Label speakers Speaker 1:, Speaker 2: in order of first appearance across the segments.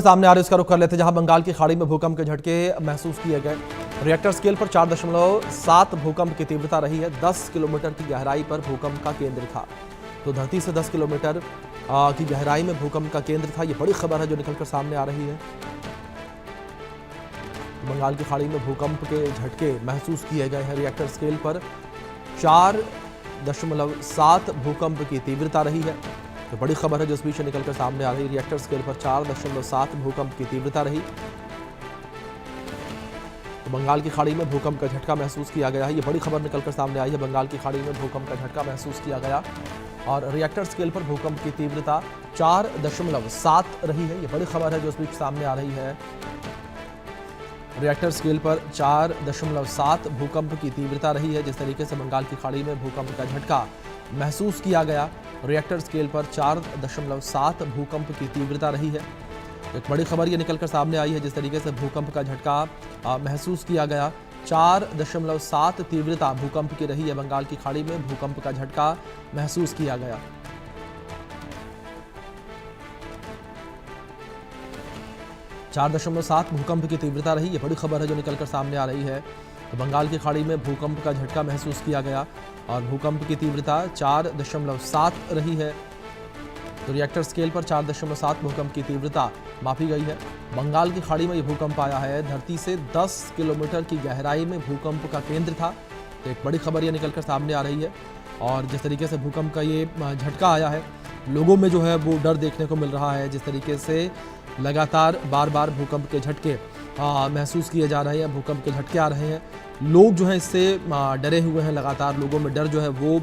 Speaker 1: सामने आ रहे इसका रुख कर लेते जहां बंगाल की खाड़ी में भूकंप के झटके महसूस किए गए। रिएक्टर स्केल पर 4.7 भूकंप की तीव्रता रही है। 10 किलोमीटर की गहराई पर भूकंप का केंद्र था। तो धरती से 10 किलोमीटर की गहराई में भूकंप का केंद्र था। ये बड़ी खबर है जो निकलकर सामने आ रही है। बंगाल की खाड़ी में भूकंप के झटके महसूस किए गए हैं। रिएक्टर स्केल पर 4.7 भूकंप की तीव्रता रही है। तो बड़ी खबर है जो इस बीच निकलकर सामने आ रही है। रिएक्टर स्केल पर 4.7 भूकंप की तीव्रता रही। तो बंगाल की खाड़ी में भूकंप का झटका महसूस किया गया है। ये बड़ी खबर निकलकर सामने आई है। बंगाल की खाड़ी में भूकंप का झटका महसूस किया गया और रिएक्टर स्केल पर भूकंप की तीव्रता 4.7 रही है। ये बड़ी खबर है जो इस बीच सामने आ रही है। रिएक्टर स्केल पर 4.7 भूकंप की तीव्रता रही है। जिस तरीके से बंगाल की खाड़ी में भूकंप का झटका महसूस किया गया, रिएक्टर स्केल पर 4.7 भूकंप की तीव्रता रही है। एक बड़ी खबर ये निकलकर सामने आई है। जिस तरीके से भूकंप का झटका महसूस किया गया, 4.7 तीव्रता भूकंप की रही है। बंगाल की खाड़ी में भूकंप का झटका महसूस किया गया। चार 4.7 भूकंप की तीव्रता रही। ये बड़ी खबर है जो निकलकर सामने आ रही है। तो बंगाल की खाड़ी में भूकंप का झटका महसूस किया गया और भूकंप की तीव्रता 4.7 रही है। तो रिएक्टर स्केल पर 4.7 भूकंप की तीव्रता मापी गई है। बंगाल की खाड़ी में ये भूकंप आया है। धरती से 10 किलोमीटर की गहराई में भूकंप का केंद्र था। तो एक बड़ी खबर ये निकलकर सामने आ रही है। और जिस तरीके से भूकंप का ये झटका आया है, लोगों में जो है वो डर देखने को मिल रहा है। जिस तरीके से लगातार बार बार भूकंप के झटके महसूस किए जा रहे हैं, भूकंप के झटके आ रहे हैं, लोग जो है इससे डरे हुए हैं। लगातार लोगों में डर जो है वो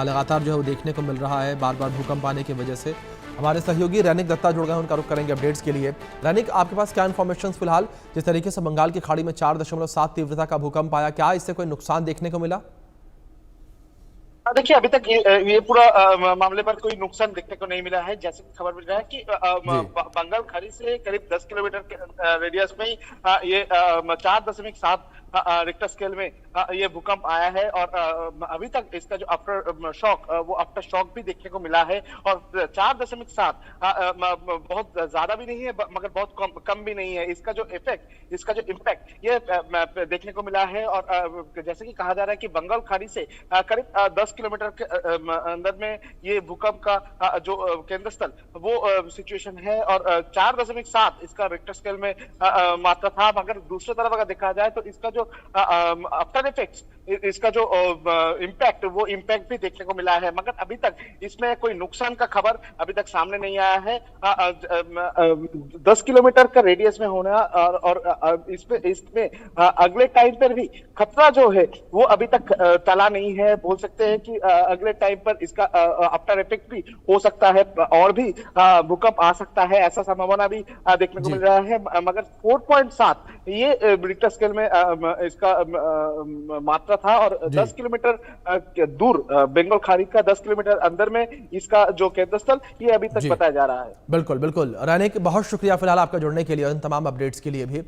Speaker 1: लगातार जो है वो देखने को मिल रहा है बार बार भूकंप आने की वजह से। हमारे सहयोगी रैनिक दत्ता जुड़ गए हैं, उनका रुख करेंगे अपडेट्स के लिए। रैनिक, आपके पास क्या इन्फॉर्मेशन फिलहाल? जिस तरीके से बंगाल की खाड़ी में 4.7 तीव्रता का भूकंप आया, क्या इससे कोई नुकसान देखने को मिला?
Speaker 2: देखिए, अभी तक ये पूरा मामले पर कोई नुकसान देखने को नहीं मिला है। जैसे कि खबर मिल रहा है कि बंगाल खाड़ी से करीब 10 किलोमीटर के रेडियस में ही ये 4.7 रिक्टर स्केल में ये भूकंप आया है। और अभी तक इसका जो आफ्टर शॉक भी देखने को मिला है। और 4.7 बहुत ज्यादा भी नहीं है मगर बहुत कम भी नहीं है। इसका जो इम्पैक्ट ये देखने को मिला है। और जैसे कि कहा जा रहा है कि बंगाल खाड़ी से करीब 10 किलोमीटर के अंदर में ये भूकंप का जो केंद्र स्थल वो सिचुएशन है। और 4.7 इसका रिक्टर स्केल में मात्रा था। मगर दूसरी तरफ अगर देखा जाए तो इसका जो आफ्टर इफेक्ट्स, इसका जो इम्पैक्ट, वो इम्पैक्ट भी देखने को मिला है। मगर अभी तक इसमें कोई नुकसान का खबर अभी तक सामने नहीं आया है। 10 किलोमीटर का रेडियस में होना और इसमें अगले टाइम पर भी खतरा जो है वो अभी तक टला नहीं है। बोल सकते हैं कि अगले टाइम पर इसका आफ्टर इफेक्ट भी हो सकता है और भी भूकंप आ सकता है, ऐसा संभावना भी देखने को मिल रहा है। मगर 4.7 ये रिक्टर स्केल में इसका मात्रा था। और 10 किलोमीटर दूर बंगाल खाड़ी का 10 किलोमीटर अंदर में इसका जो केंद्र स्थल ये अभी तक बताया जा रहा है।
Speaker 1: बिल्कुल बिल्कुल रैनिक, बहुत शुक्रिया फिलहाल आपका जुड़ने के लिए और इन तमाम अपडेट्स के लिए भी।